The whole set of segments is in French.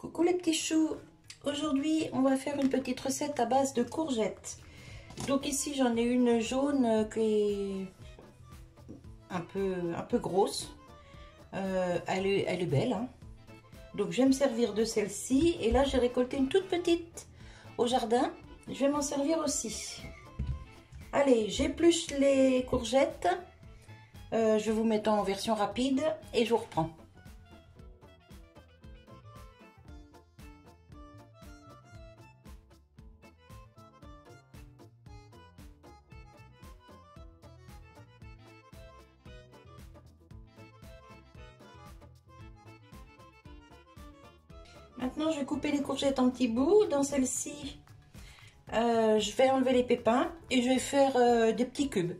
Coucou les petits choux, aujourd'hui on va faire une petite recette à base de courgettes. Donc ici j'en ai une jaune qui est un peu grosse, elle est belle hein. Donc je vais me servir de celle-ci et là j'ai récolté une toute petite au jardin, je vais m'en servir aussi. Allez, j'épluche les courgettes, je vais vous mettre en version rapide et je vous reprends. Maintenant, je vais couper les courgettes en petits bouts. Dans celle-ci, je vais enlever les pépins et je vais faire des petits cubes.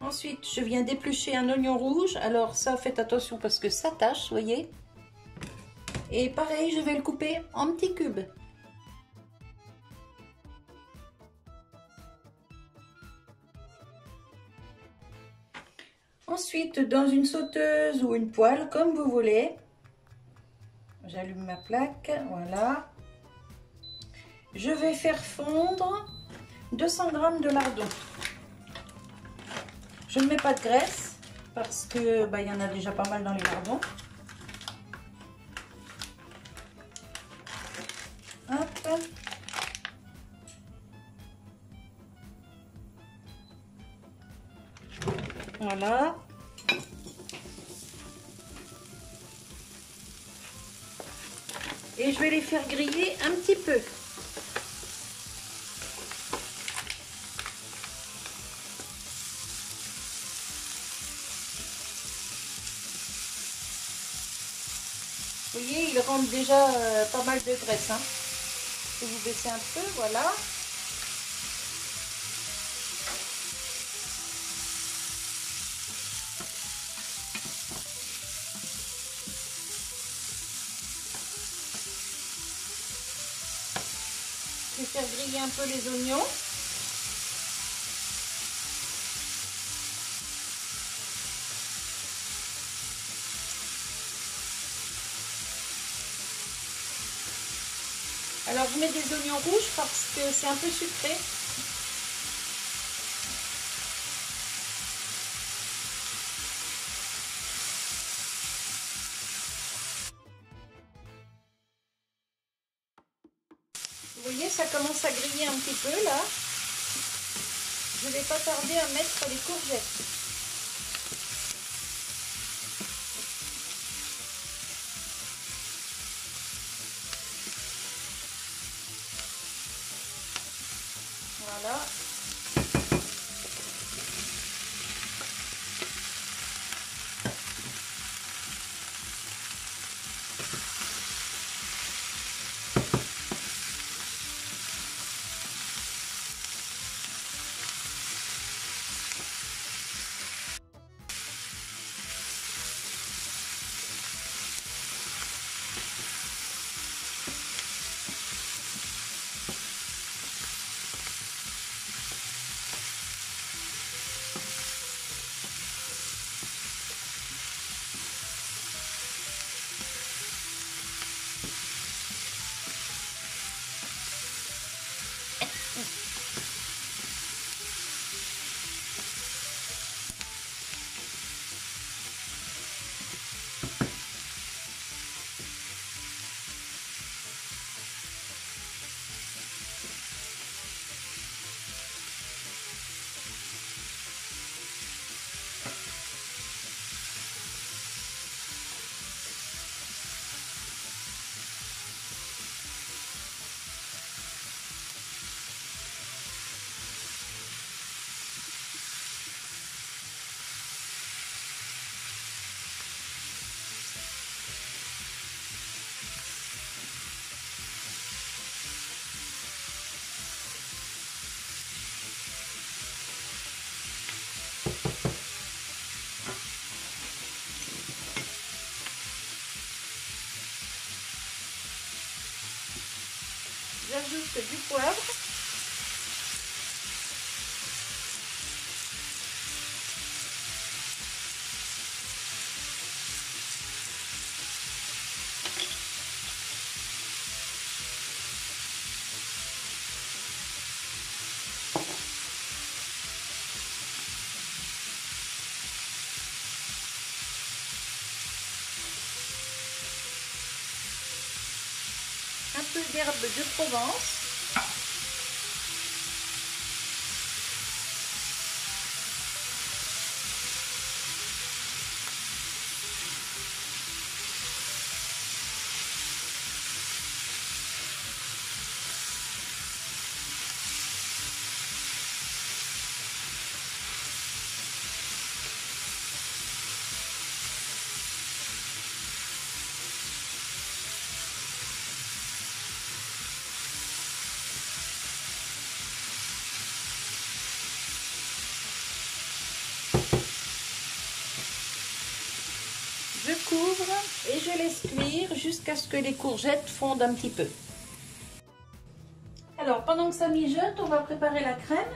Ensuite, je viens d'éplucher un oignon rouge. Alors ça, faites attention parce que ça tâche, voyez. Et pareil, je vais le couper en petits cubes. Ensuite, dans une sauteuse ou une poêle, comme vous voulez, j'allume ma plaque, voilà. Je vais faire fondre 200 g de lardons. Je ne mets pas de graisse parce que il y en a déjà pas mal dans les lardons. Hop. Voilà. Et je vais les faire griller un petit peu. Vous voyez, il rentre déjà pas mal de graisse. Hein. Je vais vous baisser un peu, voilà. Je vais faire griller un peu les oignons. Alors je mets des oignons rouges parce que c'est un peu sucré. Vous voyez, ça commence à griller un petit peu là. Je ne vais pas tarder à mettre les courgettes. Voilà. j'ajoute du poivre. Un peu d'herbe de Provence. Je couvre et je laisse cuire jusqu'à ce que les courgettes fondent un petit peu. Alors, pendant que ça mijote, on va préparer la crème.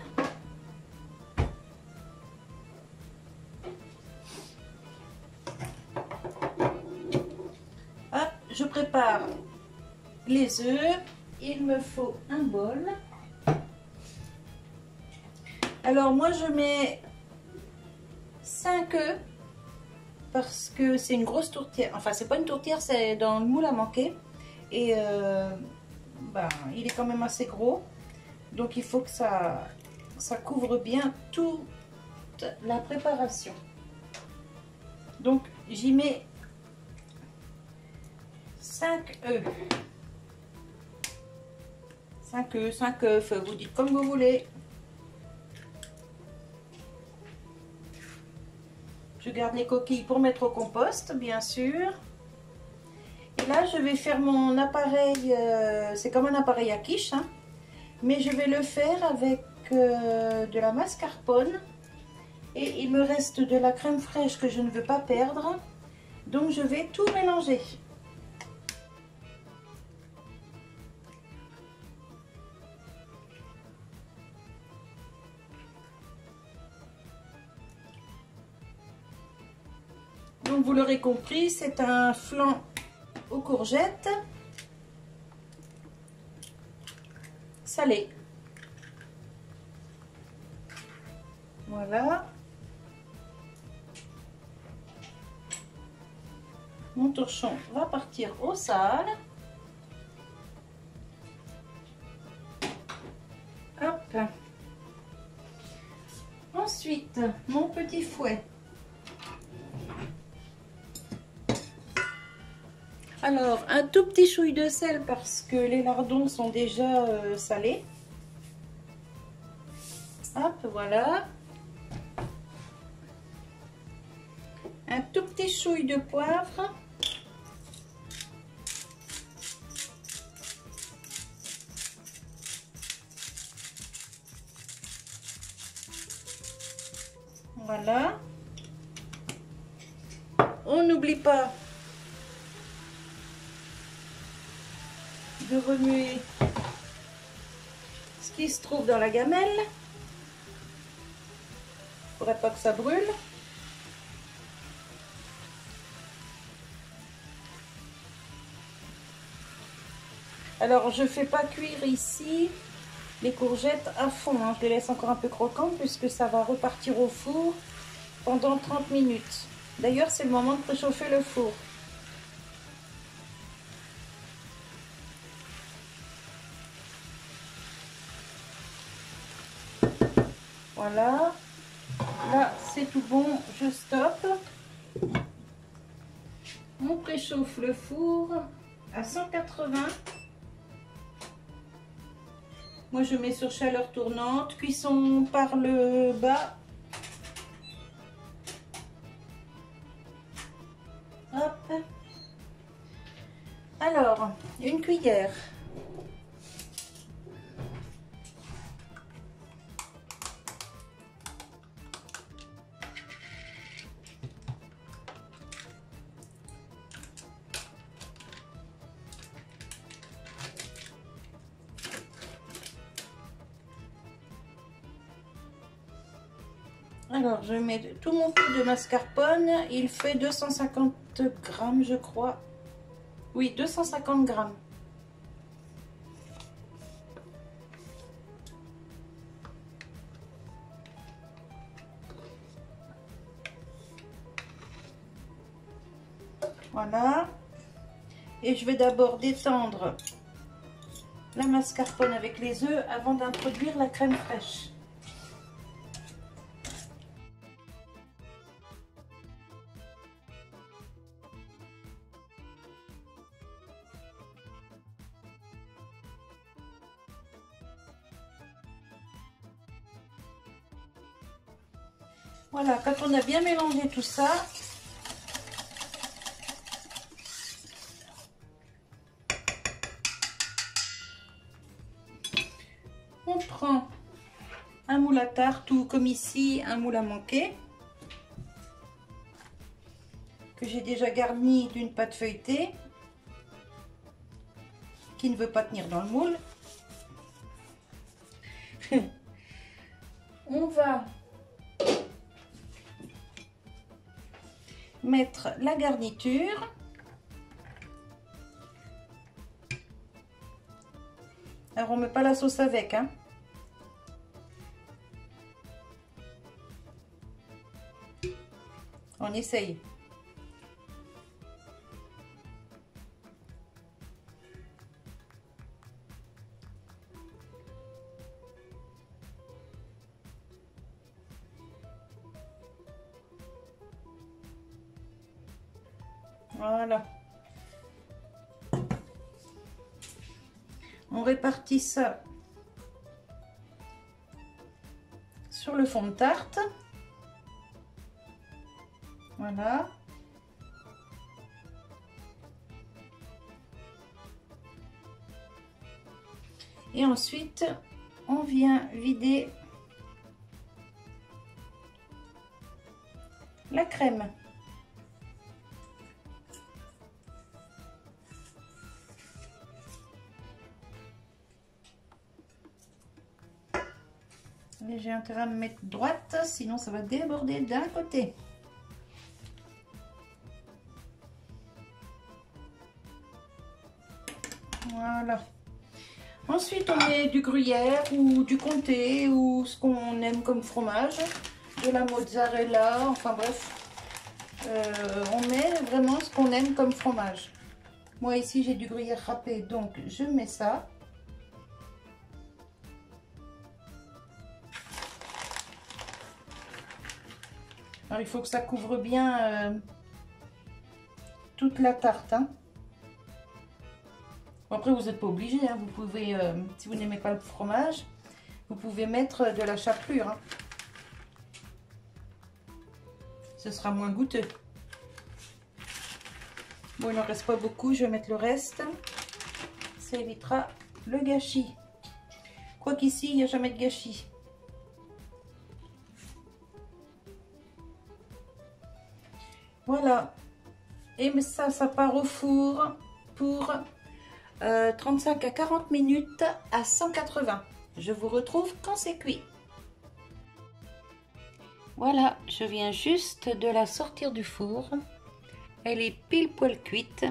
Hop, je prépare les œufs. Il me faut un bol. Alors, moi, je mets 5 œufs. Parce que c'est une grosse tourtière, enfin c'est pas une tourtière, c'est dans le moule à manquer et il est quand même assez gros, donc il faut que ça couvre bien toute la préparation. Donc j'y mets 5 œufs, 5 œufs, vous dites comme vous voulez. Je garde les coquilles pour mettre au compost, bien sûr. Et là, je vais faire mon appareil, c'est comme un appareil à quiche, hein, mais je vais le faire avec de la mascarpone. Et il me reste de la crème fraîche que je ne veux pas perdre. Donc, je vais tout mélanger. Donc vous l'aurez compris, c'est un flan aux courgettes salé. Voilà. Mon torchon va partir au sale. Hop. Ensuite, mon petit fouet. Alors, un tout petit chouille de sel parce que les lardons sont déjà salés. Hop, voilà. Un tout petit chouille de poivre. Voilà. On n'oublie pas de remuer ce qui se trouve dans la gamelle. Il ne faudrait pas que ça brûle. Alors je ne fais pas cuire ici les courgettes à fond, hein. Je les laisse encore un peu croquantes puisque ça va repartir au four pendant 30 minutes. D'ailleurs c'est le moment de préchauffer le four. Voilà, là c'est tout bon, je stoppe. On préchauffe le four à 180. Moi je mets sur chaleur tournante, cuisson par le bas. Hop. Alors, une cuillère. Alors, je mets tout mon pot de mascarpone. Il fait 250 grammes, je crois. Oui, 250 grammes. Voilà. Et je vais d'abord détendre la mascarpone avec les œufs avant d'introduire la crème fraîche. Voilà, quand on a bien mélangé tout ça, on prend un moule à tarte ou comme ici un moule à manquer que j'ai déjà garni d'une pâte feuilletée qui ne veut pas tenir dans le moule. On va mettre la garniture. Alors on met pas la sauce avec, hein. On essaye. Voilà. On répartit ça sur le fond de tarte. Voilà. Et ensuite, on vient vider la crème. J'ai intérêt à me mettre droite, sinon ça va déborder d'un côté. Voilà. Ensuite, on met du gruyère ou du comté ou ce qu'on aime comme fromage, de la mozzarella, enfin bref. On met vraiment ce qu'on aime comme fromage. Moi ici, j'ai du gruyère râpé, donc je mets ça. Alors, il faut que ça couvre bien toute la tarte. Hein. Après, vous n'êtes pas obligé. Hein. Vous pouvez, si vous n'aimez pas le fromage, vous pouvez mettre de la chapelure. Hein. Ce sera moins goûteux. Bon, il n'en reste pas beaucoup. Je vais mettre le reste. Ça évitera le gâchis. Quoiqu'ici, il n'y a jamais de gâchis. Voilà, et ça part au four pour 35 à 40 minutes à 180. Je vous retrouve quand c'est cuit. Voilà, je viens juste de la sortir du four. Elle est pile poil cuite.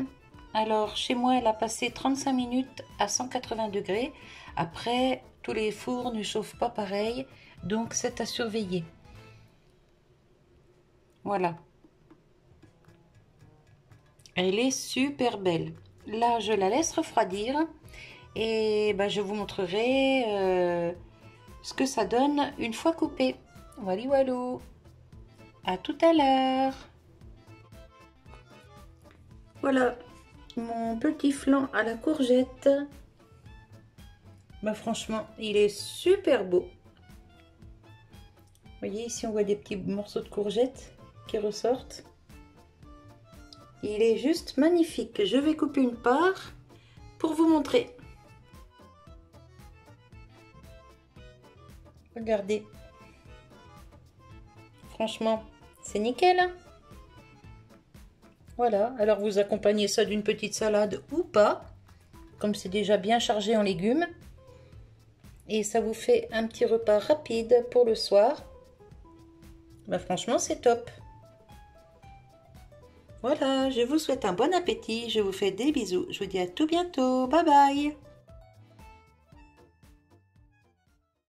Alors chez moi, elle a passé 35 minutes à 180 degrés. Après, tous les fours ne chauffent pas pareil, donc c'est à surveiller. Voilà. Elle est super belle. Là, je la laisse refroidir et je vous montrerai ce que ça donne une fois coupée. Voilà, voilà. À tout à l'heure. Voilà mon petit flan à la courgette. Franchement, il est super beau. Vous voyez, ici, on voit des petits morceaux de courgette qui ressortent. Il est juste magnifique. Je vais couper une part pour vous montrer. Regardez. Franchement, c'est nickel. Hein? Voilà. Alors, vous accompagnez ça d'une petite salade ou pas. Comme c'est déjà bien chargé en légumes. Et ça vous fait un petit repas rapide pour le soir. Bah, franchement, c'est top. Voilà, je vous souhaite un bon appétit. Je vous fais des bisous. Je vous dis à tout bientôt. Bye bye.